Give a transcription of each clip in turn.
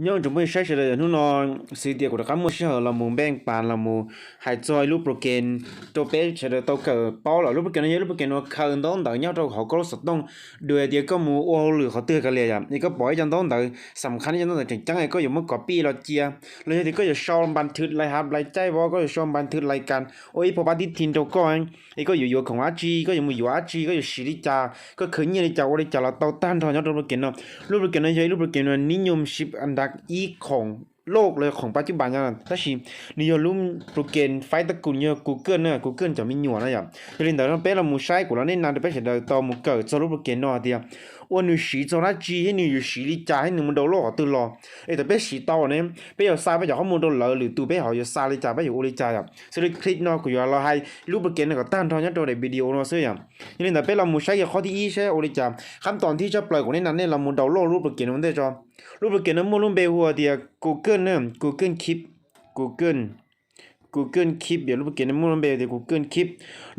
nhưng chúng mình sẽ là nó sự tiệc của các mua sở là mùng beng bàn là mùng hải joy lúc protein cho bé sẽ là tàu cờ bao là lúc protein lúc protein nó khơi đó đợi nhau cho họ có sạch đông đuôi thì có mù ô lửa họ tươi cái liền à thì có bỏ trong đó đợi sầm khăn trong đó chẳng hay có dùng mất copy là chia rồi thì có dùng sau bàn thử lại hạp lại trái bò có dùng sau bàn thử lại can ôi phổ bán đi tin đâu có anh thì có dùng không á chi có dùng mù á chi có dùng xì đi trà có khởi nhiên đi trà đi trà là tàu tan thôi nhau trong protein nó lúc protein này lúc protein nóนิยม ship อันดับอีของโลกเลยของปัจจุบันนะถ้าชินิยมรุ่มโปรแกรมไฟตะกุนเนี่ย Google เนี่ย Google จะมีหน่วยนะอย่างเรื่องเดี๋ยวเราเป็นเราหมู่ใช้กูเราเนี่ยนานจะไปเสร็จต่อหมู่เกิดจะรู้โปรแกรมเนาะเดียววันนี้สีจะน่าจีให้หนึ่งอยู่สีลิจ่าให้หนึ่งมันโดนโลกตัวรอแต่เป็นสีต่อเนี่ยเป็นเอาซาไปจากข้อมูลโดนเลยหรือตัวเป็นเขาจะซาลิจ่าไปอยู่โอลิจ่าอย่างซึ่งคลิปเนาะกูอยากเราให้รูปโปรแกรมเนี่ยก็ตั้งทอนเนี่ยตัวในวิดีโอเนาะซึ่งอย่างเรื่องแต่เป็นเราหมู่ใช้กับข้อที่ใช้โอลิจ่าขั้นตอนที่จะปล่อยกูเนี่ยนั้นเนี่ยเราหมู่ดาวน์โหลดรูปโปรแกรมมันได้จอรูปโปรแกรมนั้นมุ่งลุ่มเบหัวเดีย Google เนี่ย Google Keep Google Keep เดี๋ยวรูปโปรแกรมนั้นมุ่งลุ่มเบเดีย Google Keep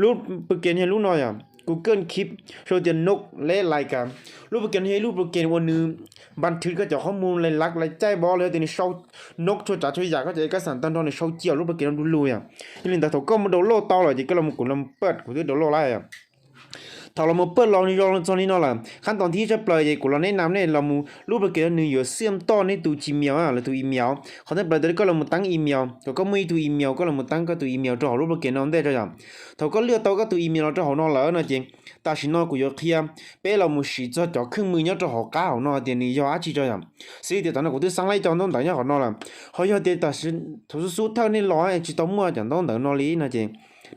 รูปโปรแกรมเนี่ยรู้หน่อยอ่ะ Google Keep โชว์เดียนกและรายการรูปโปรแกรมให้รูปโปรแกรมวันนึงบันทึกก็จะข้อมูลรายลักษณ์รายใจบอลเลยแต่ในโชว์นกโชว์จ่าโชว์อยากก็จะเอกสารตั้งตอนในโชว์เจียวรูปโปรแกรมดูลุยอ่ะนี่แต่ถูกก็มาดาวน์โหลดต่อเลยจีก็เรามากุลเปิดกูจะดาวน์โหลดอะไรอ่ะถ้าเรามาเปิดลองตอนนี้เนาะล่ะขั้นตอนที่จะปล่อยใจกูเราแนะนำเนี่ยเรามูรูปโปรแกรมหนึ่งอยู่เชื่อมต่อในตัว Gmail อ่ะหรือตัวอีเมลเขาจะปล่อยตัวก็เรามาตั้งอีเมลแล้วก็มีตัวอีเมลก็เรามาตั้งก็ตัวอีเมลจะหารูปโปรแกรมนั้นได้จ้ะถ้าก็เลือกตัวก็ตัวอีเมลจะหาเนาะแล้วนะจริงแต่สิเนาะกูอยากเคลียร์เป้เรามูสีจะเครื่องมือเนี่ยจะหาก้าวเนาะเดี๋ยวนี้ยอดจีจ้ะสิ่งที่ตอนนั้นกูที่สั่งไล่จองต้องแต่เนี่ยเขาเนาะล่ะเขาอยากเดี๋ยวแต่สิทุกสุดเท่านี้ร้อยจีต้องมั่วจังต้องแต่เนาะลีนะจริง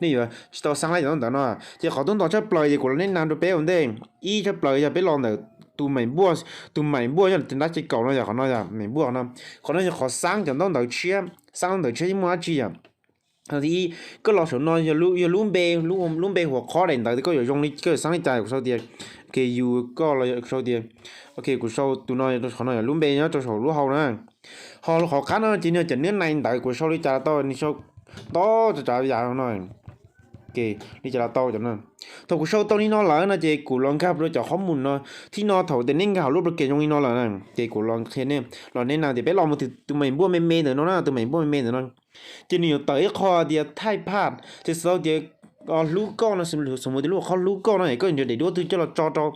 นี่อยู่ต่อสั่งไล่ต้องแต่เนาะจะเขาต้องต่อจะปล่อยกูเราแนะนำตัวเป้ผมได้อีจะปล่อยจะไปลองแต่ตัวใหม่บัวจะถึงได้จะเก่าเนาะอย่างเขาเนาะอย่างใหม่บัวเนาะเขาเนาะจะขอสร้างจังต้องแต่เชี่ยสร้างแต่เชี่ยมั่วจีอ่ะทีก็เราสนนอนอย่าลุ้มเบหัวข้อเด่นแต่ก็อย่ายงนี่ก็สร้างในใจกูเศร้าเดียโอเคอยู่ก็เราเศร้าเดียโอเคกูเศร้าตัวนอนเขาเนาะอย่าลุ้มเบเนาะจะเศร้ารู้เฮานะhọ khá nó chỉ nhớ chỉnh đến này tại của sau đi trả to đi sau đó trả giá nó kì đi trả to cho nó thôi của sau tao đi nó lại nó chỉ của lon cap rồi cho khó mùn nó thì nó thầu tiền nên gạo lúc được kì trong đi nó là này chỉ của lon thế nên lon nên nào thì bé lon một thì tụi mình mua mê nữa nó tụi mình mua mê nữa nó chỉ nhiều tới kho thì thay phát thì sau thì lú con nó sum một lú kho lú con này có nhiều để đua từ cho là cho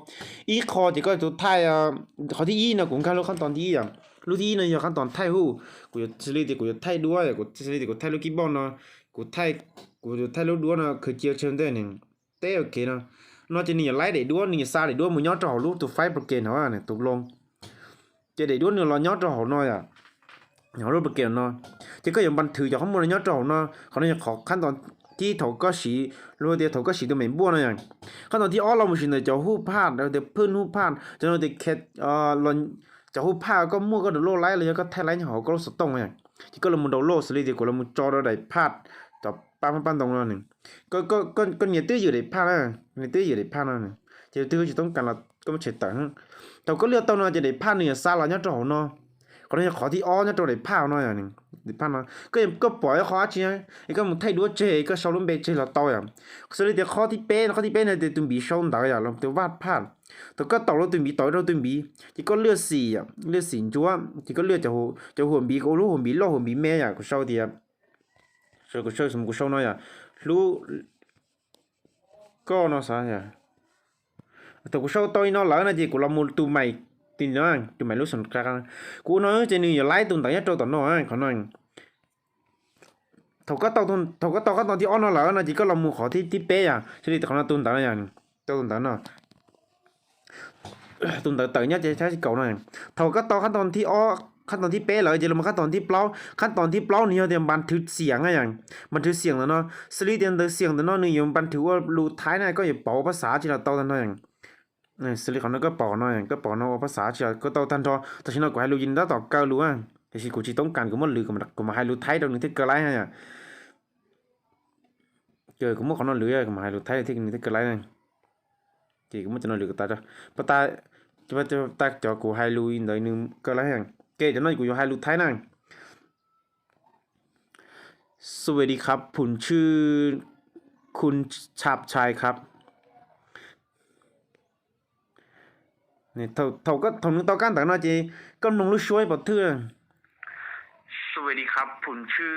ít kho thì có tụi thay họ thì ít nó cũng khá lúcขั้นตอนที่อ่ะลูกที่เนี่ยขั้นตอนไทยหูกูจะซื้อที่กูจะไทยด้วยกูซื้อที่กูไทยลูกกีบอลเนาะกูจะไทยลูกด้วยเนาะคือเจียวเชิงได้หนึ่งเต้โอเคเนาะนอกจากนี้ไล่ได้ด้วยนี่ซาได้ด้วยมึงย้อนจะหาลูกตัวไฟโปรแกรมเหรอเนี่ยตกลงจะได้ด้วยเนี่ยเราย้อนจะหาหน่อยอ่ะหาลูกโปรแกรมเนาะจะก็อย่างบันทึกจากข้อมูลย้อนจะหาเนาะเขาเนี่ยขอขั้นตอนที่ถกก็สีรู้เดี๋ยวถกก็สีตัวเหม็นบ้วนอะไรอย่างขั้นตอนที่เราไม่ใช่เนี่ยจะหูพลาดแล้วเดี๋ยวเพิ่นหูพลาดจะเราเดี๋ยวแค่ลอนจะหูผ้าก็มั่วก็โดนโลไล่เลยก็แท้ไล่เขาก็สตงอย่างที่ก็เรามุดโดนโลสลิดก็เรามุดจอเราได้พลาดจับปั้นตรงนั้นหนึ่งก็เนี่ยตื้ออยู่ได้พลาดนะเนี่ยตื้ออยู่ได้พลาดนั่นจะตื้อจะต้องการเราก็ไม่เฉยตังแต่ก็เลือกตัวนั้นจะได้พลาดเนี่ยซาเราเนี่ยจะหัวเนาะก็เลยขอที่อ้อเนี่ยจะได้พลาดเนาะอย่างหนึ่งได้พลาดเนาะก็ปล่อยขอจริงไอ้ก็มันไทยด้วยเจก็ชาวลุ่มเบเจเราโตอย่างสลิดเดี๋ยวข้อที่เป็นเนี่ยเดี๋ยวตุ้มบีชงด่าอย่างเราเดี๋ยววาดพลาดแต่ก็ต่อเราตุ้มบีต่อเราตุ้มบีที่ก็เลือดสีอ่ะเลือดสีจัวที่ก็เลือดจะหัวบีก็รู้หัวบีล่อหัวบีแม่อย่างกูเศร้าเดียกูเศร้าสมกูเศร้าน้อยอ่ะรู้ก็เนาะสาอย่างแต่กูเศร้าต่อยน้อหลังนะจีกูละมุตุ้มใหม่ตีน้อยตุ้มใหม่รู้สนกลางกูน้อยจะนี่อย่าไล่ตุ้มต่างยัดโจต่อน้อยขอน้อยเขาก็ต่อขั้นตอนที่อ้อนน้อหลังนะจีก็ละมุขอที่เป๊ะอ่ะใช่ดิแต่เขาตุ้มต่างอย่างตุ้มต่างเนาะตุนเต๋อเนี่ยจะใช้เก่าหน่อยเขาก็ต่อขั้นตอนที่ขั้นตอนที่เป๊ะเลยจะลงมาขั้นตอนที่เปล่าขั้นตอนที่เปล่านี่เราเตรียมบันทึกเสียงอะไรอย่างบันทึกเสียงแล้วเนาะสลีเตรียมเสียงแต่เนาะนี่ยังบันทึกว่ารูท้ายนั่นก็อย่าเป่าภาษาที่เราเต่าทันเนาะอย่างสลีเขาเนี่ยก็เป่าเนาะอย่างก็เป่าเนาะภาษาที่เราก็เต่าทันทอแต่ฉันเราก็ให้รู้ยินได้ต่อเก้ารู้อ่ะแต่ที่กูจีต้องการกูมันลือกูมาให้รู้ท้ายตรงนี้ที่เกิดอะไรฮะเจอกูมันเขานอนลือกูมาให้รู้ท้ายที่นี่ที่เกิดอะไรนั่นจีกูมันจะนอนลือกับตาจ้ะปะตาจะตักจอกูให้รู้อินได้นึงก็แล้วอย่างเกจะน้อยกูอยู่ให้รู้ท้ายนั่งสวัสดีครับผมชื่อคุณชาบชายครับเนี่ยเท่าก็ทำนึงต่อกันแต่น้อยจีก็ลงรู้ช่วยบทเถื่อ วัสดีครับผมชื่อ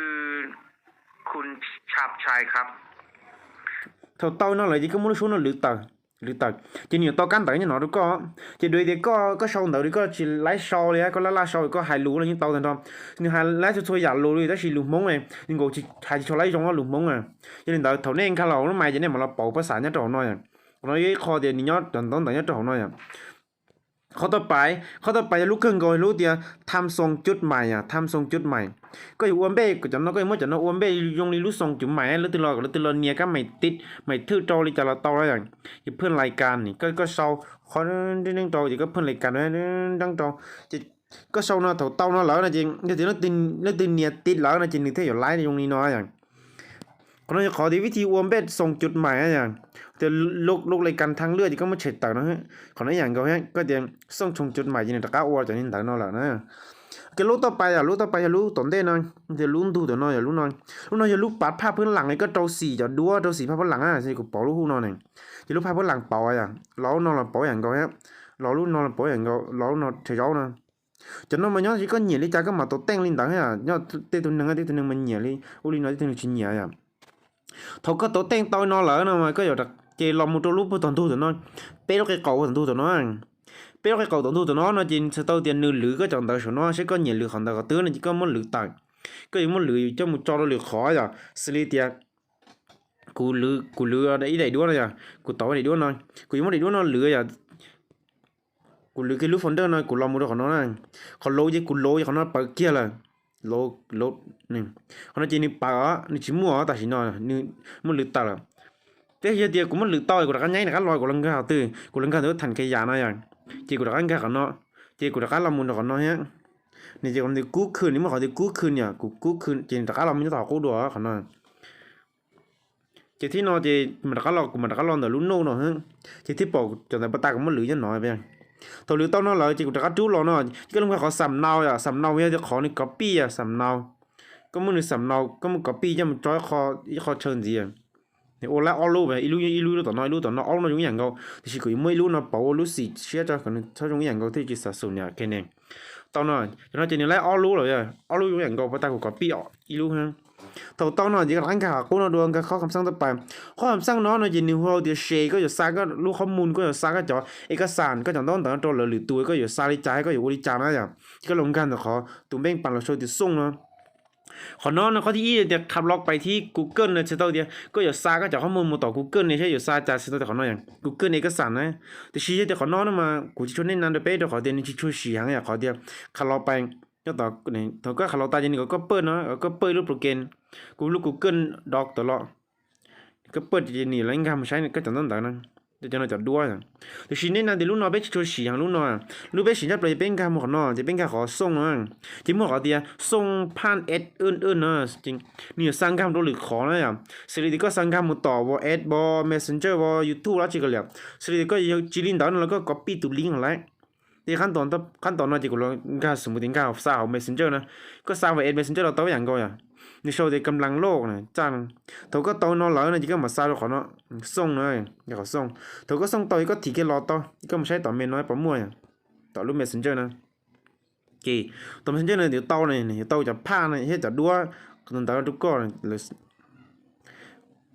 คุณชาบชายครับ thầu tao nó lại chỉ có muốn xuống nó lử tờ chỉ nhiều tao cán tờ như nó đâu có chỉ đuổi thì có sau đầu thì có chỉ lái sau đấy có lá sau có hai lú là những tàu thành đó nhưng hai lái cho thôi giả lú đi đó chỉ lú mông này nhưng cô chỉ hai cho lấy trong nó lú mông à cho nên tao thầu nên khá lâu nó mày cho nên mà nó bảo phát sản nhất trò nói à nói với kho tiền thì nhớ tận tận tận nhất trò nói à ข้อต่อไปจะลุกขึ้นก่อนรู้เดียวทำทรงจุดใหม่อ่ะทำทรงจุดใหม่ก็อยู่อ้วนเบ้ก็จะน้อยก็มั่วจะน้อยอ้วนเบ้ยงลีรู้ทรงจุดใหม่แล้วตลอดเนี่ยก็ไม่ติดไม่ทื่อโจเลยจะเราโตแล้วอย่างเพื่อนรายการนี่ก็เศร้าขอได้นั่งโตจะก็เพื่อนรายการนั่งโตจะก็เศร้าเนาะถกเต้าเนาะแล้วนะจริงจะถึงแล้วตินเนี่ยติดแล้วนะจริงนี่ถ้าอยู่ไลฟ์ในยงนี้น้อยอย่างคนเราจะขอที่วิธีอ้วนเบ้ส่งจุดใหม่อย่างแต่ลูกรายการทางเลือดก็ไม่เฉดตักนะฮะขอในอย่างก็เดี๋ยวส่งชงจุดใหม่ยินตะก้าวัวจะนินตักนอแหละนะcái lúcต่อไปlúcตอนเต้นนอนจะลุ้นดูแต่นอนอย่าลุ้นนอนอย่าลุ้นปัดผ้าพื้นหลังไอ้ก็โจสี่จะดัวโจสี่ผ้าพื้นหลังอ่ะสิกูปอลูกหูนอนเองจะลุ้นผ้าพื้นหลังปออ่ะล้อนอนหลังปออย่างก็ฮะล้อลุ้นนอนหลังปออย่างก็ล้อนอนเฉยๆนะจะนอนมันย้อนสิก็เหนียวเลยจ้าก็มาตัวเต้งลินตักฮะย้อนเต้ตัวหนึ่งมันเหนียวเลยอุลินน้อยตัวหนึ่งชิ้นเหนียวอ่ะเขาก็ตัวเต้งต่อยนอนเหรอนะมันก็อยู่จากchỉ làm một trâu lúc tận thu tụi nó bé nó cái cầu tận thu tụi nó bé nó cái cầu tận thu tụi nó chỉ sẽ tao tiền nửa lưỡi cái chọn tao số nó sẽ có nhiều lưỡi còn tao có tứ nó chỉ có một lưỡi tặng cái một lưỡi cho một cho nó lưỡi khó rồi xử lý tiền cú lưỡi đấy đầy đuôi rồi cú tao đầy đuôi rồi cú một đầy đuôi nó lưỡi rồi cú lưỡi cái lưỡi phần đó nó cú làm một đó nó còn lô với cú lô với nó bạc kia là lô này còn nó chỉ ni bạc nó chỉ mua tại chỉ nó ni một lưỡi tặng thế giờ thì cũng mất lưỡi to của các nhảy này các loài của lần cái hào tư của lần cái thứ thành cây già nó vậy chỉ của các cái nó chỉ của các làm mùn của nó nhá này chỉ còn thì cú khơi nếu mà họ thì cú khơi nhỉ cú khơi chỉ các làm như tao cú đùa của nó chỉ thì nó chỉ mà các lò của mà các lò là lún nô nó hơn chỉ thì bỏ cho nên bắt ta cũng mất lưỡi cho nó vậy thầu lưỡi to nó là chỉ của các chú lò nó cái lần họ sầm nao bây giờ khó này copy à sầm nao có muốn được sầm nao có muốn copy cho mình cho khó chơi gì à thì ô lá alo về ilu tao nói nó alo nó giốngอย่าง câu thì chỉ có mấy ilu nó bảo ilu xì chia cho còn sao giốngอย่าง câu thì chỉ sử dụng nhà cái này tao nói cho nó chỉ nên lấy alo rồi à alo giốngอย่าง câu và tao có copy ilu ha tao nói chỉ là cái cô nó đuông cái khó cắm sang tập bài khó cắm sang nó chỉ nhiều hơn thì share có giờ xa có lúc không muốn có giờ xa cái chỗ cái sàn có chẳng đó tao cho lửa tuổi có giờ xa đi trái có giờ đi trái nó vậy cái lồng gan là khó tụi bên bàn là show thì sung nóขอนอนเขาที่เดี๋ยวขับล็อกไปที่ Google นะเช่นตัวเดียวก็อย่าซาก็จะข้อมูลมาต่อ Google เนี่ยใช่อย่าซาจากเช่นตัวแต่ขอนอนอย่าง Google เอกสารนะแต่ชี้เดี๋ยวขอนอนมากูจะช่วยแนะนำเดี๋ยวไปเดี๋ยวขอเดี๋ยวนี้ช่วยชี้หางอย่างขอเดี๋ยวขับล็อกไปก็ต่อเนี่ยเขาก็ขับล็อกตาจริงก็เปิดเนาะก็เปิดรูปโปรแกรมกูรูป Google Doc ตลอดก็เปิดจริงนี่แล้วยังทำใช้ก็จะต้องต่างนั้นเดี๋ยวจะจะด้วยแต่ชิ้นนี้นะเดี๋ยวลูกน้อยไปช่วยสีหางลูกน้อยลูกไปสีจะไปเป็นการหมดน้อยจะเป็นการขอส่งนะจริงหมดขอเดียส่งผ่านอื่นนะจริงนี่สั่งคำตัวหรือขอนะอย่างสิ่งที่ก็สั่งคำมาต่อว่าบอ messenger ว่า YouTube แล้วจีก็แล้วสิ่งที่ก็จีลินดาวแล้วก็ copy ตัวลิงก์อะไรที่ขั้นตอนนะจีก็ลองการสมมติการสาว messenger นะก็สาวว่าmessenger เราตัวอย่างก็อย่างในโชว์เด็กกำลังโลกนะจังเขาก็โตนอนหลับนะจีก็มาซาเราขอเนาะส่งเลยอยากขอส่งเขาก็ส่งต่อก็ถีแค่รอต่อก็ไม่ใช่ต่อเมนน้อยปะมั่วต่อรูป messenger นะกี่ต่อ messenger เนี่ยเดี๋ยวโตเนี่ยเดี๋ยวโตจะพาเนี่ยให้จะดูว่าคนต่างทุกคนเลย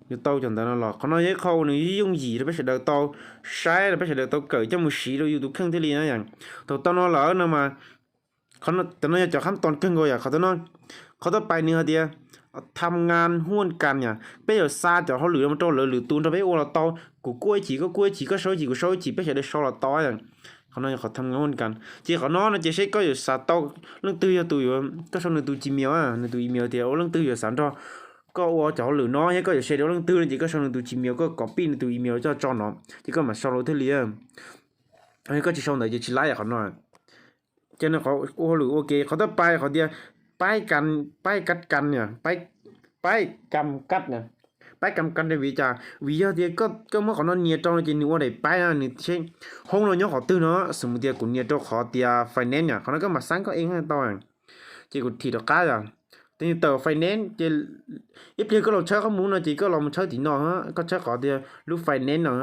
เดี๋ยวโตจนแต่นั้นหรอกเขาnóiเขาเนี่ยยุ่งgì đó bây giờ đàoโตใช้แล้วbây giờ đàoโตเกิดจะมือสีเราอยู่ทุกเครื่องที่เรียนนะอย่างตัวโตนอนหลับนะมาเขาแต่นั่นจะขั้นตอนเครื่องก็อย่างเขาจะนอนเขาต้องไปเนื้อเดียทำงานห้วนกันเนี่ยไปเอาซาจะเขาหรือมันโตหรือตูนจะไปโอเราโตกูกล้วยฉีก็โซ่ฉีไปเฉยได้โซ่เราโตอย่างเขาเนี่ยเขาทำงานห้วนกันจีเขานอนนะจีใช้ก็อยู่ซาโตเรื่องตื้ออยู่ก็ชอบเรื่องตื้อจีเมียวอ่ะเรื่องตื้ออีเมียวเดียวเรื่องตื้ออยู่สามจอก็โอจะเขาหรือน้อยก็อยู่ใช้เรื่องตื้อจีก็ชอบเรื่องตื้อจีเมียวก็ก๊อปปี้เรื่องตื้ออีเมียวจะจอเนาะจีก็มาโซ่เราเท่าเรียอันนี้ก็จีชอบไหนจีไล่เขาหน่อยเจ้าเนี่ยเขาโอหรือโอเคเขาต้องไปเขาเดียป้ายกัดกันเนี่ยป้ายกำกัดเนี่ยป้ายกำกันในวิจารวิจารเดียก็เมื่อก่อนนั้นเนี่ยจ้องจริงว่าได้ป้ายนะนี่ใช่ห้องเราเนี่ยขอตื้อเนาะสมมติเดียกูเนี่ยจ้องขอเดียไฟแนนซ์เนี่ยเขานั้นก็มาสร้างก็เองให้ต่อจีกูทีต่อก้าจ้ะแต่ต่อไฟแนนซ์จีอีเพียก็เราใช้ข้อมูลนะจีก็เราใช้ตีนอฮะก็ใช้ขอเดียรูปไฟแนนซ์เนาะ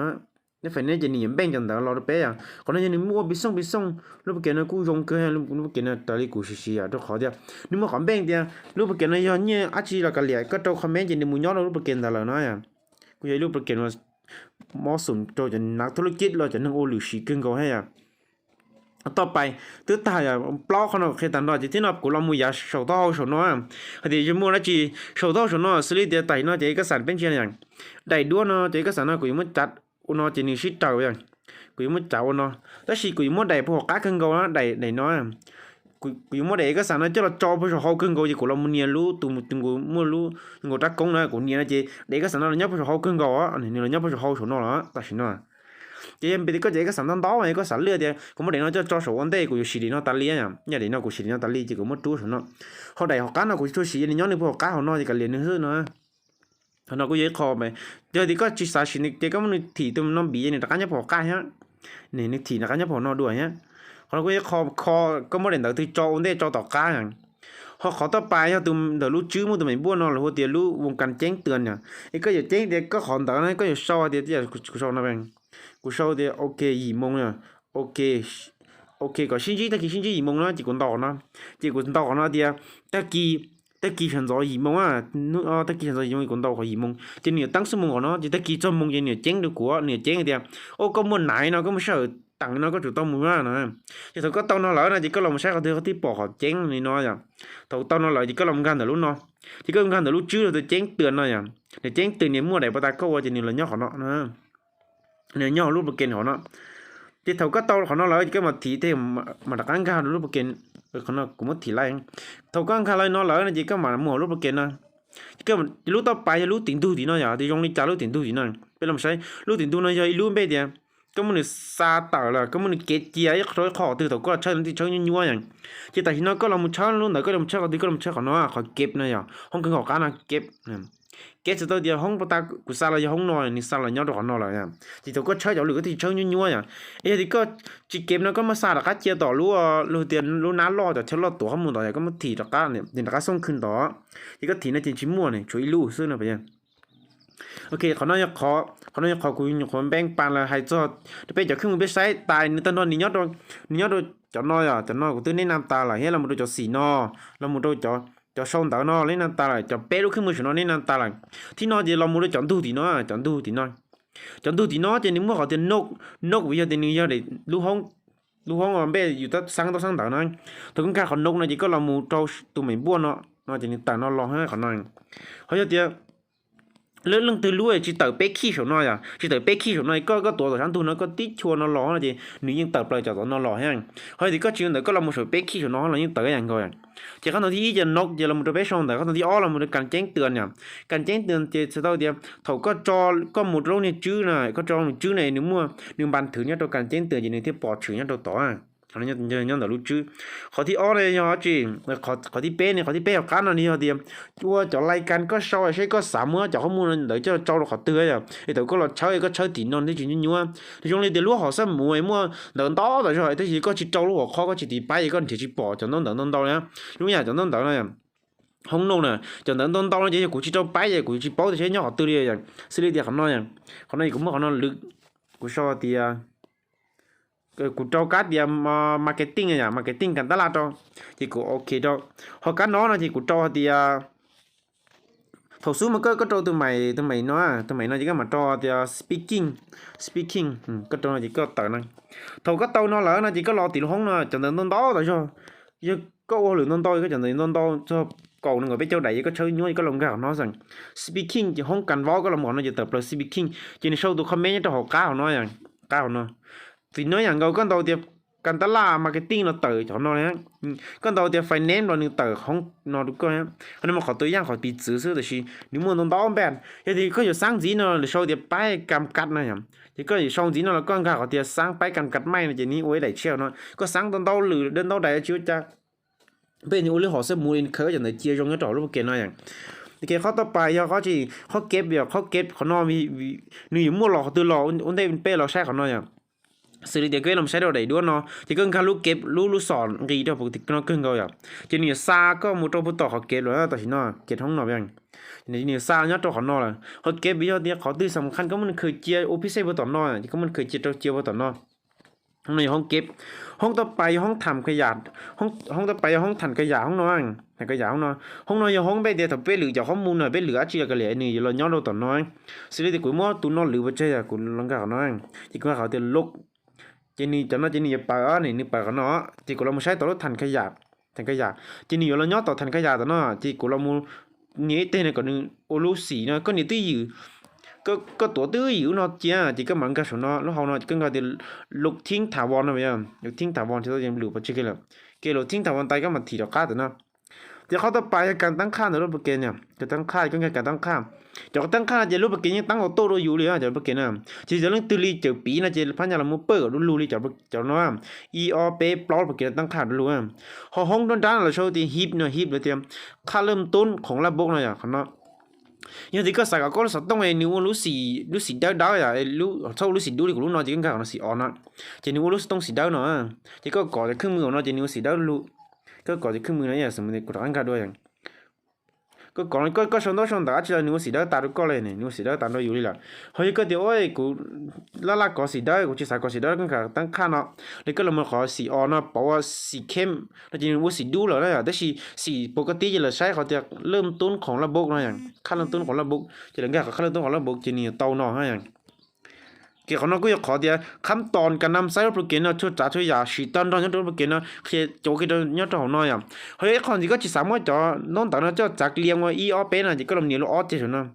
nếu phải nên chỉ niệm bên chẳng đó bé à còn nếu như mua bị xong lúc kia nó cũng dùng cơ hay lúc kia nó tới cũng xì à rất khó đi nếu mà còn bên thì lúc kia nó do như á chỉ là cái liền cái trâu comment chỉ niệm mua nhót lúc kia là nói à cũng vậy lúc kia nó mỏ sủng trâu chỉ nặngธุรกิจเราจะนั่งโอหรือสีกึ่งก็ให้อ่ะต่อไปตื้อตายอ่ะปลอกเขาเนาะแค่ตันเราจะที่นับกูเราไม่อยากโชว์ต่อโชว์น้อยเดี๋ยวจะมัวแล้วจีโชว์ต่อโชว์น้อยสิเดียวไต่เนาะจะเอกสารเป็นเช่นอย่างได้ด้วยเนาะจะเอกสารเนาะกูยังไม่จัดอุณจะนี่ชิดเจ้าอย่างกูยังไม่เจ้าเนาะแล้วสิกูยังไม่ได้พวกก้าขึ้นเขาเนาะได้น้อยกูยังไม่ได้เอกสารเนาะจะเราจอพวกเขาขึ้นเขาจะกูเราไม่เนียนรู้ตุงกูไม่รู้กูจักกงเนาะกูเนียนนะจีเอกสารเนาะเราเนี่ยพวกเขาขึ้นเขาอ่ะอันนี้เราเนี่ยพวกเขาโชว์น้อยละแต่สิเนาะchỉ em bây giờ cái sản phẩm đó mà có sản lượng thì cũng để nó cho số vấn đề của xử lý nó tali nhá nhà để nó của xử lý nó tali chỉ có một chút nó họ đại học cá nó của cho xử lý nó nếu họ cá họ nói thì cả liền nữa nữa nó có dễ khó mà giờ thì có chỉ sản xử lý thì có một thì tụi nó bị này cá nhập họ cá nhá này thì là cá nhập họ nó đuổi nhá họ có dễ khó có một đến đầu thì cho vấn đề cho tàu cá nhá họ khó tập bài cho tụi đầu lúc trước mà tụi mình buôn nó là hồi tiền lúc vùng càn chén tường nhá cái giờ chén thì có họ đó có giờ so thì so nó bằng cú sau thì ok gì mông nè ok có sinh chỉ ta kỳ sinh chỉ gì mông nó chỉ còn đỏ nó thì ta kỳ thành gió gì mông à ta kỳ thành gió gì mông còn đỏ có gì mông chỉ nhiều tăng số mông của nó chỉ ta kỳ cho mông chỉ nhiều chén được của nhiều chén thì ô có muốn nãy nó có một sợ tặng nó có chủ tông mông nè thì thôi có tao nó lỡ này chỉ có lòng sai có thể có tí bỏ họ chén này nó à thôi tao nó lỡ chỉ có lòng gan từ lúc nó chỉ có lòng gan từ lúc trước rồi tôi chén tường nó à để chén tường này mua để bà ta câu chỉ nhiều là nhóc của nó nữa nếu nhau lúc bực kiện họ nó thì thầu các tàu họ nó lấy cái mà thị thế mà đặc ăn cao lúc bực kiện họ nó cũng mất thị lại thầu các ăn cao lấy nó lấy là chỉ có mà mua lúc bực kiện nè cái mà lúc tao bài lúc tiền tu thì nó giờ thì trong đi trả lúc tiền tu thì nó bây làm sao lúc tiền tu nó giờ lúc bây giờ có một người xa tàu là có một người kết chia ấy rồi khó từ thầu có chơi thì chơi như nhau nhỉ chỉ tại nó có làm một chơi luôn đấy có làm chơi thì có làm chơi của nó họ kẹp này giờ không cần họ cá nào kẹp cái sự tôi giờ không bắt ta của sao là không nói ni sao là nhau đó nó là nha chỉ tôi có chơi chỗ lửa thì chơi như nhau nhá ấy thì có chỉ kiếm nó có mà sao là cá chia tỏ lúa tiền lúa ná lo cho chơi lo tổ không muốn tỏ có một thì đặc cá này thì đặc cá sông khinh đó thì có thì nó chỉ mua này chuối lúa xưa này bây giờ okเขาnói khóคุยคนแบ่งปันlà hay choไปจะขึ้นไปใช้ตายในตอนนี้ยอดจะน้อยอ่ะจะน้อยกูตื้อแนะนำตาlà hay là một đôi cho xì no là một đôi cho xong tao nó lên ta lại cho bé lúc khi mới nó lên ta lại thì nó chỉ làm một cái chọn tu thì nó thì nếu mà họ thì nốc bây giờ thì giờ để lúc không mà bé dù ta sáng tao nó thôi cũng cả con nốc này chỉ có làm một trâu tụi mình buôn nó chỉ ta nó lo hết con này họ giờ thì lưng từ lúa chỉ tờ bé khi số nói à chỉ tờ bé khi số nói có tổ sáng tu nó có tít chua nó lo là gì nếu như tờ lại cho nó lo hết hay thì có chuyện đấy có làm một số bé khi số nó là những tờ cái rồi chỉ có nói thì giờ nóc giờ là một bé xong rồi có nói thì ó là một cái chén tường nhỉ càng chén tường thì sau thì thầu có cho có một rau này chữ này có cho một chữ này nếu bàn thử nhất cho càng chén tường thì nên tiếp bỏ chữ nhất cho tỏ à họ nhớ là lúc chứ họ thì ó này nhỏ chỉ họ thì bé này họ thì bé học cán này họ thì chua cho lại can có sau sẽ có sắm nữa cho không muốn đợi cho họ tươi à thì tao có là chơi tí non thì chỉ như nhau thì trong này thì lúc họ sẽ mua đợn đó rồi thì chỉ có chỉ trâu lúc họ khó có chỉ tí bay có chỉ bỏ cho nó đợn đâu nhá lúc nhà cho nó đợn này không nông nè cho đợn đâu nó chỉ của chỉ trâu bay vậy của chỉ bỏ thì sẽ nhỏ tươi đi vậy xử lý thì không nói cũng họ nói lực của sau thì của trâu cá thì marketing này nhỉ marketing cần ta là cho thì của ok đó họ cá nó là thì của trâu thì thầu số mà có trâu từ mày nó chỉ có mà trâu thì speaking có trâu chỉ có tờ này thầu có tàu nó lỡ nó chỉ có lo tiền không nó chẳng đến non đó rồi cho giờ có ô lượng non to cái chẳng đến non to cho còn người biết châu đại có chơi nhoi có lòng gạo nó rằng speaking chỉ không cần vó có lòng nó chỉ tập là speaking chỉ nên sâu tôi comment cho họ cá họ nói rằng cá họ nói thì nói rằng con tàu tiệp cần ta là marketing nó tự cho nó nhé con tàu tiệp finance nó tự không nó được coi nhé nhưng mà họ tự nhiên họ bị xử sự thì nếu mà nó đau bèn thì có nhiều sáng gì nó là sau tiệp bay cầm cắt này nhỉ thì có nhiều sau gì nó là con gà họ tiệp sáng bay cầm cắt may là chỉ ní uế đẩy treo nó có sáng tao đau lử đơn đau đẩy chưa cha bên những họ sẽ mua lên khởi cho nó chia trong cái trò lúc kia nói rằng thì cái khó tập bài họ chỉ họ kép việc họ kép họ nói vì nếu mua lọ từ lọ ổn định bên lọ sai họ nói rằng xử lý cái làm sai đâu đầy đua nó chỉ cần khá lúc kẹp lúc sòn gì đâu thì nó cưng rồi à chỉ nhiều xa có một trong một tổ họ kẹp rồi đó thì nó kẹp không nào vậyนี่นี่ซาเนี่ยตัวของนอล่ะเขาเก็บวิธีเขาตื้อสำคัญก็มันเคยเจียโอพิเศษบ่ต่อนอที่ก็มันเคยเจียตัวเจียบ่ต่อนอห้องในห้องเก็บห้องต่อไปห้องทำขยะห้องต่อไปห้องถันขยะห้องนอนถันขยะห้องนอนห้องนอนอยู่ห้องไปเดี๋ยวถ้าไปหรือจะข้อมูลหน่อยไปเหลือเจียกันเลยนี่เราย้อนเราต่อนอยสิ่งที่กูมั่วตุนนอนหรือว่าเจียกูลังกากันน้อยที่กูเขาจะลกเจนี่จะน่าเจนี่อย่าปากนี่นี่ปากกันเนาะที่กูเราไม่ใช้ต่อรถถันขยะเจนี่อยู่เราย้อนต่อถันขยะต่อเนาะที่กูเรามูnhớ tên này còn ô lô xỉ nó có nhiều tư dữ có tổ tư dữ nó chỉ có mảng cái số nó hầu nó cần cái lục thiên thảo vòn này vậy lục thiên thảo vòn thì tôi dùng lục bắt chơi cái lục thiên thảo vòn tay cái mặt thì nó khác rồi nó thìเขาต่อไปการตั้งค่าในรูปเกณฑ์เนี่ยจะตั้งค่าก็การตั้งค่าจะตั้งค่าจะรูปเกณฑ์ยังตั้งออโต้เราอยู่เลยจะรูปเกณฑ์นะที่จะเรื่องตุลีเจอปีนะจะพันยาละมุเปิดกับรูลีจะน้อย EOP ปลอดเกณฑ์ตั้งค่ารู้อ่ะห้องด้านเราโชว์ที่ฮิปเนาะฮิปเลยเตรียมค่าเริ่มต้นของระบบเนาะอย่างเขาเนาะยังที่ก็ใส่ก็สัตว์ต้องไอ้นิ้วรู้สีดาวอย่างไอ้รู้เท่ารู้สีดูดิกูรู้เนาะจะกันกับสีอ่อนนะจะนิ้วรู้ต้องสีดาวเนาะที่ก็ก่อจะเครื่องมือเนาะจะนิ้วสีดาวรู้ก็ก่อจะขึ้นมือนะอย่างสมมติกูตั้งค่าด้วยอย่างก็ก่อนก็ชนตาจะนิ้วสีดาวตาดูก็เลยเนี่ยนิ้วสีดาวตาดูอยู่เลยล่ะเฮ้ยก็เดี๋ยวไอ้กูละก่อสีดาวกูจะใส่ก่อสีดาวก็ตั้งค่าเนาะแล้วก็เรามาขอสีอ่อนเนาะเพราะว่าสีเข้มเราจะนิ้วสีดูแล้วนะแต่สีปกติจะเราใช้เขาจะเริ่มต้นของระบบนะอย่างค่าเริ่มต้นของระบบจะเรื่องกับค่าเริ่มต้นของระบบจะนี่เตาเนาะอย่างเกี่ยวกับน้องก็อยากขอเดียวขั้นตอนการนำใช้โปรแกรมเนาะช่วยจ่าช่วยยาสีตันตอนนี้ตัวโปรแกรมเนาะคือโจกี้ตัวนี้ตัวของน้อยอ่ะเฮ้ยคนที่ก็จะสามารถจะน้องตอนนั้นจะจากเรียงว่าอีออเป็นอ่ะจะก็ลำเนียวออเจ็ดเนาะ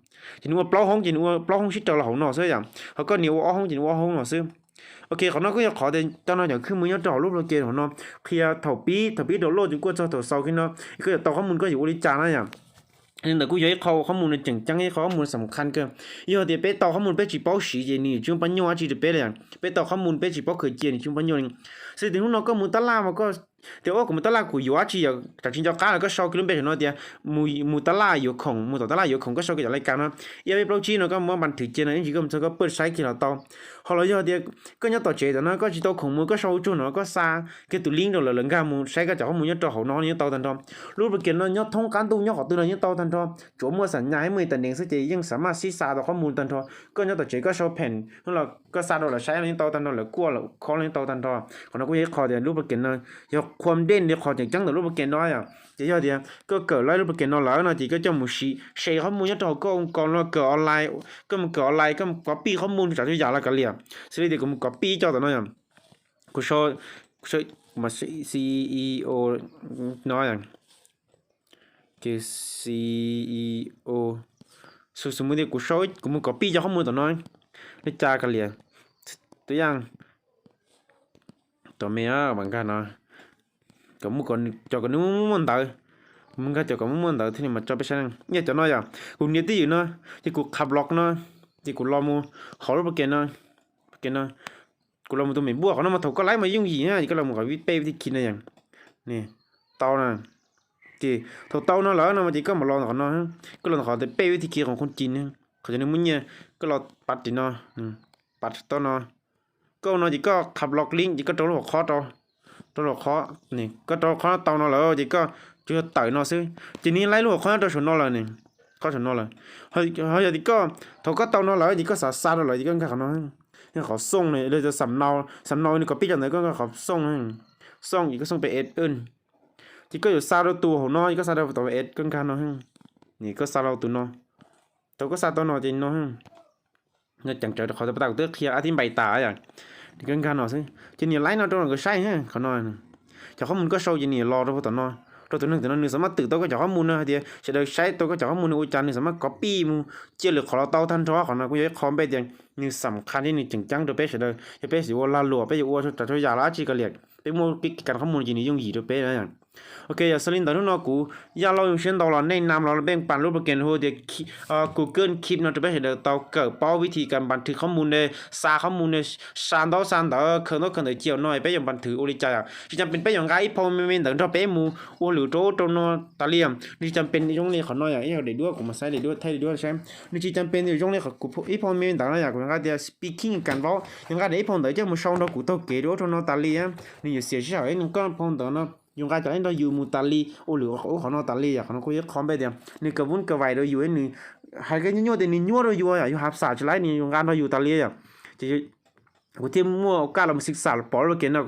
จะนึกว่าเปล่าห้องจะนึกว่าเปล่าห้องชิดตัวเราของน้องใช่ไหมเขาก็เนียวออห้องจะนึกว่าห้องน้องซึ่งโอเคของน้องก็อยากขอเดียวตอนนั้นอย่างขึ้นมือจะรูปโปรแกรมของน้องเคลียร์ถปีโดนโลดจนกว่าจะตัวเสาขึ้นเนาะก็ต่อข้อมูลก็อยู่บริจาคนะอย่างnên là cũng giấyข้อมูลในจังให้ข้อมูลสำคัญก็ยี่ห้อเดียวไปต่อข้อมูลไปจีบเอาสีเจนี่จุ่มปัญญาจีเดียวไปเลยไปต่อข้อมูลไปจีบเอาเคยเจนี่จุ่มปัญญาซึ่งถึงนู้นเราก็มุตลามันก็เดี๋ยวก็มุตลากูอยู่ว่าจีอย่างจากจินเจ้าก้าแล้วก็ชอบกินไปถึงนู้นเดียวมุตลาอยู่ของมุตลาอยู่ของก็ชอบกินอะไรกันนะยี่ห้อไปเปล่าจีเราก็มาบันทึกเจนะนี่จีก็มันก็เปิดใช้กินเราต่อพอเรายี่ห้อเดียวก็ยังต่อเจแต่นั้นก็จีต่อของมือก็ชอบจุ่มเนาะก็ซาcái tụ link rồi là lần ra muใช้ก็จะข้อมูลยังต่อของน้องยังต่อทันทอรู้ไปเกินเรายังท่องการตู้ยังขอตู้เรายังต่อทันทอจั่วมัวสัญญาให้มือแต่เองซึ่งจะยังสามารถซีซาต่อข้อมูลทันทอก็ยังต่อเจก็ชอบแผ่นนั่นเราก็ซาเราใช้เรายังต่อทันทอหรือกลัวเราคอเรายังต่อทันทอคนเราก็ยังขอเดี๋ยวรู้ไปเกินเราอยากความเด่นเดี๋ยวขอจังแต่รู้ไปเกินน้อยอ่ะจะยอดเดียวก็เกิดไล่รู้ไปเกินน้อยแล้วนะจีก็จะมุชีใช้ข้อมูลยังต่อก็องค์กรเราเกิดออนไลน์ก็มันเกิดออนไลน์ก็ก๊อปปี้ข้อมูลจากที่อยากแล้วก็เรียบซึ่งเดี๋ยวก็มันก๊อปปี้เจ้าแต่น้อยอ่ะกูชอบมา CEO น้อยอย่างคือ CEO สมมติกูชอบกูมัน copy จากข้อมูลตัวน้อยได้จากันเลยตัวอย่างตัวเมียเหมือนกันเนาะก็มึงก่อนจอกันนู้มันเต๋อมึงก็จอกันมันเต๋อที่นี่มาจอไปใช่ไหมเนี่ยจะน้อยอย่างกูเนี่ยที่อยู่เนาะที่กูขับล็อกเนาะที่กูรอมูขอรถประกันเนาะกูเรามาตัวเหม็นบวกเขาเนาะมาถูกก็ไล่มายุ่งยี่เนี่ยก็เรามากับวิทย์เป้วิธีคิดนะอย่างนี่เตาน่ะจีถูกเตาเนาะแล้วเนาะมันจีก็มาลองเขาเนาะก็ลองเขาแต่เป้วิธีคิดของคนจีนเนี่ยเขาจะนึกมึงเนี่ยก็เราปัดจีเนาะปัดต้นเนาะก็เนาะจีก็ขับล็อกลิงจีก็ตัวหลอกคอตัวหลอกคอนี่ก็ตัวคอเตาเนาะแล้วจีก็จะเตะเนาะซื้อจีนี้ไล่ลูกคอตัวชนเนาะเลยนี่ก็ชนเนาะเลยเขาจีก็ถูกก็เตาเนาะแล้วจีก็สาซาเนาะเลยจีก็เขาเนาะนี่เขาส่งเนี่ยเลยจะสำเนานี่ก็ปีจังไหนก็เขาส่งอีกก็ส่งไปเอ็ดที่ก็อยู่ซาเราตัวของน้อยก็ซาเราตัวเอ็ดกันกันเนาะนี่ก็ซาเราตัวเนาะตัวก็ซาตัวน้อยจริงเนาะเนี่ยจังใจเขาจะประกาศเตือนเคลียร์อาทิตย์ใบตาอย่างนี่กันกันเนาะสิจีนี่ไล่เนาะตัวนั้นก็ใช่ฮะเขาน้อยจากข้อมูลก็โชว์จีนี่รอตัวตัวน้อยตัวนึงสามารถตื่นตัวก็จากข้อมูลนะเดียวจะได้ใช้ตัวก็จากข้อมูลในอุจจาระนี่สามารถ copy มูเจาหรือขอเราเตาทันท้อของเราก็ยังคอมไปอย่างนี่สำคัญที่นี่จังตัวเป๊ะเลยจะเป๊ะสิว่าลาลัวเป๊ะอยู่ว่าจะช่วยยาละจีก็เรียกเป๊ะมูกิจการข้อมูลจีนี่ยุ่งหยีตัวเป๊ะนะอย่าง โอเคอย่าสลินตอนนู้นเนาะกูอย่าเราอยู่เช่นตอนเราแนะนำเราแบ่งปันรูปโปรแกรมโหเดี๋ยวGoogle Keep เนาะจะไปเห็นเดี๋ยวเราเกิดเป้าวิธีการบันทึกข้อมูลในสาข้อมูลใน300可能เจียวหน่อยไปอย่างบันทึกโอริจาที่จำเป็นไปอย่างไรพอไม่เดินเราไปมูโอหรือโตโตโนตาเลียมนี่จำเป็นตรงนี้เขาหน่อยอย่างเดี๋ยวด้วยกูมาใส่เดี๋ยวด้วยไทยเดี๋ยวด้วยใช่นี่จำเป็นอยู่ตรงนี้เขากูพอไม่เดินเราอยากกูงั้นเดี๋ยว speaking กันว่าอย่างไรเดี๋ยวพอเดี๋ยวจะมาช่องเรากูต้องเกลี่ยด้วยโตโนตาเลียนี่อยู่เสียชื่อไอ้นี่ก็พอเดี๋ยวเนาะ用家就喺度要冇大利，我聊好可能大利呀，可能可以看别點，你個碗個位都要你，係個你你都要呀，要合晒出來你用家都要大利呀，就กูที่มั่วการเราศึกษาปอเราเก่งเรา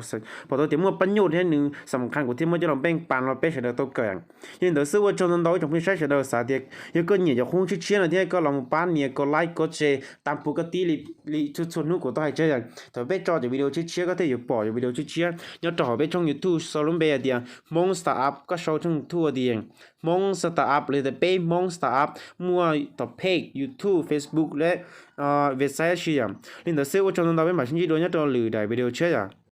พอตัวที่มั่วประโยชน์แค่หนึ่งสำคัญกูที่มั่วจะลองแบ่งปันเราไปเฉยๆตัวเกินยังเดี๋ยวซื้อว่าจนเราจงไม่ใช่เฉยๆสาเดียยังก็เนี่ยจะคงชื่อเชี่ยนะที่ก็ลองป้านเนี่ยก็ไลค์ก็แชร์ตามปกติลิชุดส่วนนู้นกูต้องให้เจออย่างแต่ไปจอจากวิดีโอชื่อเชี่ยก็ที่อยู่ปอจากวิดีโอชื่อเชี่ยยังต่อไปช่อง YouTube สรุปไปเดียมองสตาร์อัพก็โชว์ช่องทั่วเดียงมองสตาร์อัพเลยแต่ไปมองสตาร์อัพมั่วต่อเพจ YouTube Facebook และเว็บไซต์เชี่ยลินเดี๋ยวซื้อว่าจนเราไปหมายถึงยี่โดนยัดตัวหรือได้วิดีโอเชี่ย